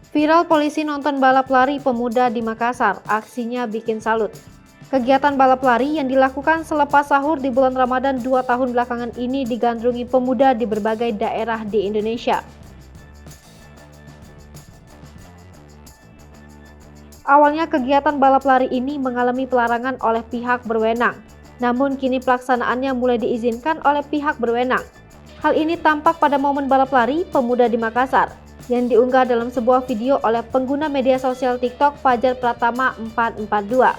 Viral polisi nonton balap lari pemuda di Makassar, aksinya bikin salut. Kegiatan balap lari yang dilakukan selepas sahur di bulan Ramadan 2 tahun belakangan ini digandrungi pemuda di berbagai daerah di Indonesia. Awalnya kegiatan balap lari ini mengalami pelarangan oleh pihak berwenang, namun kini pelaksanaannya mulai diizinkan oleh pihak berwenang. Hal ini tampak pada momen balap lari pemuda di Makassar yang diunggah dalam sebuah video oleh pengguna media sosial TikTok Fajar Pratama 442.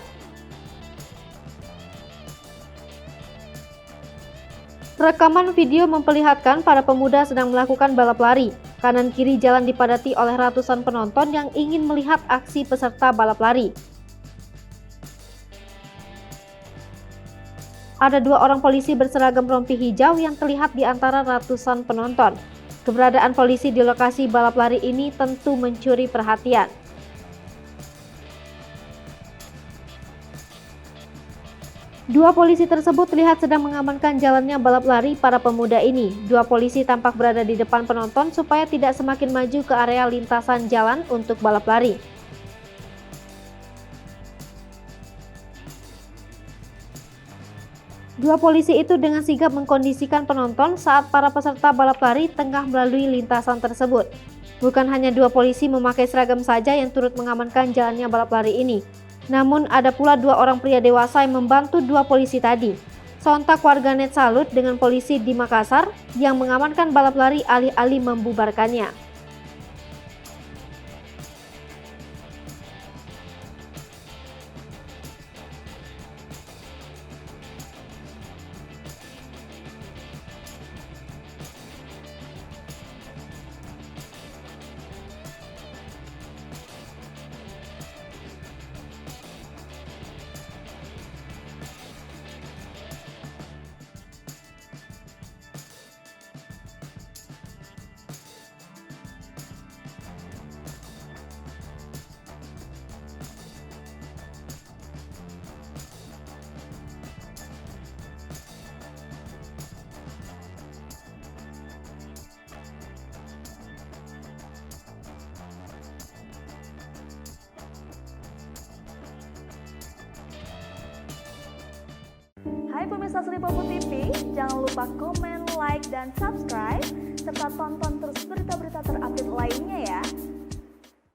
Rekaman video memperlihatkan para pemuda sedang melakukan balap lari. Kanan kiri jalan dipadati oleh ratusan penonton yang ingin melihat aksi peserta balap lari. Ada 2 orang polisi berseragam rompi hijau yang terlihat di antara ratusan penonton. Keberadaan polisi di lokasi balap lari ini tentu mencuri perhatian. Dua polisi tersebut terlihat sedang mengamankan jalannya balap lari para pemuda ini. 2 polisi tampak berada di depan penonton supaya tidak semakin maju ke area lintasan jalan untuk balap lari. Dua polisi itu dengan sigap mengkondisikan penonton saat para peserta balap lari tengah melalui lintasan tersebut. Bukan hanya 2 polisi memakai seragam saja yang turut mengamankan jalannya balap lari ini, namun ada pula 2 orang pria dewasa yang membantu 2 polisi tadi. Sontak warganet salut dengan polisi di Makassar yang mengamankan balap lari alih-alih membubarkannya. Hai pemirsa Sri Popo TV, jangan lupa komen, like, dan subscribe, serta tonton terus berita-berita terupdate lainnya ya.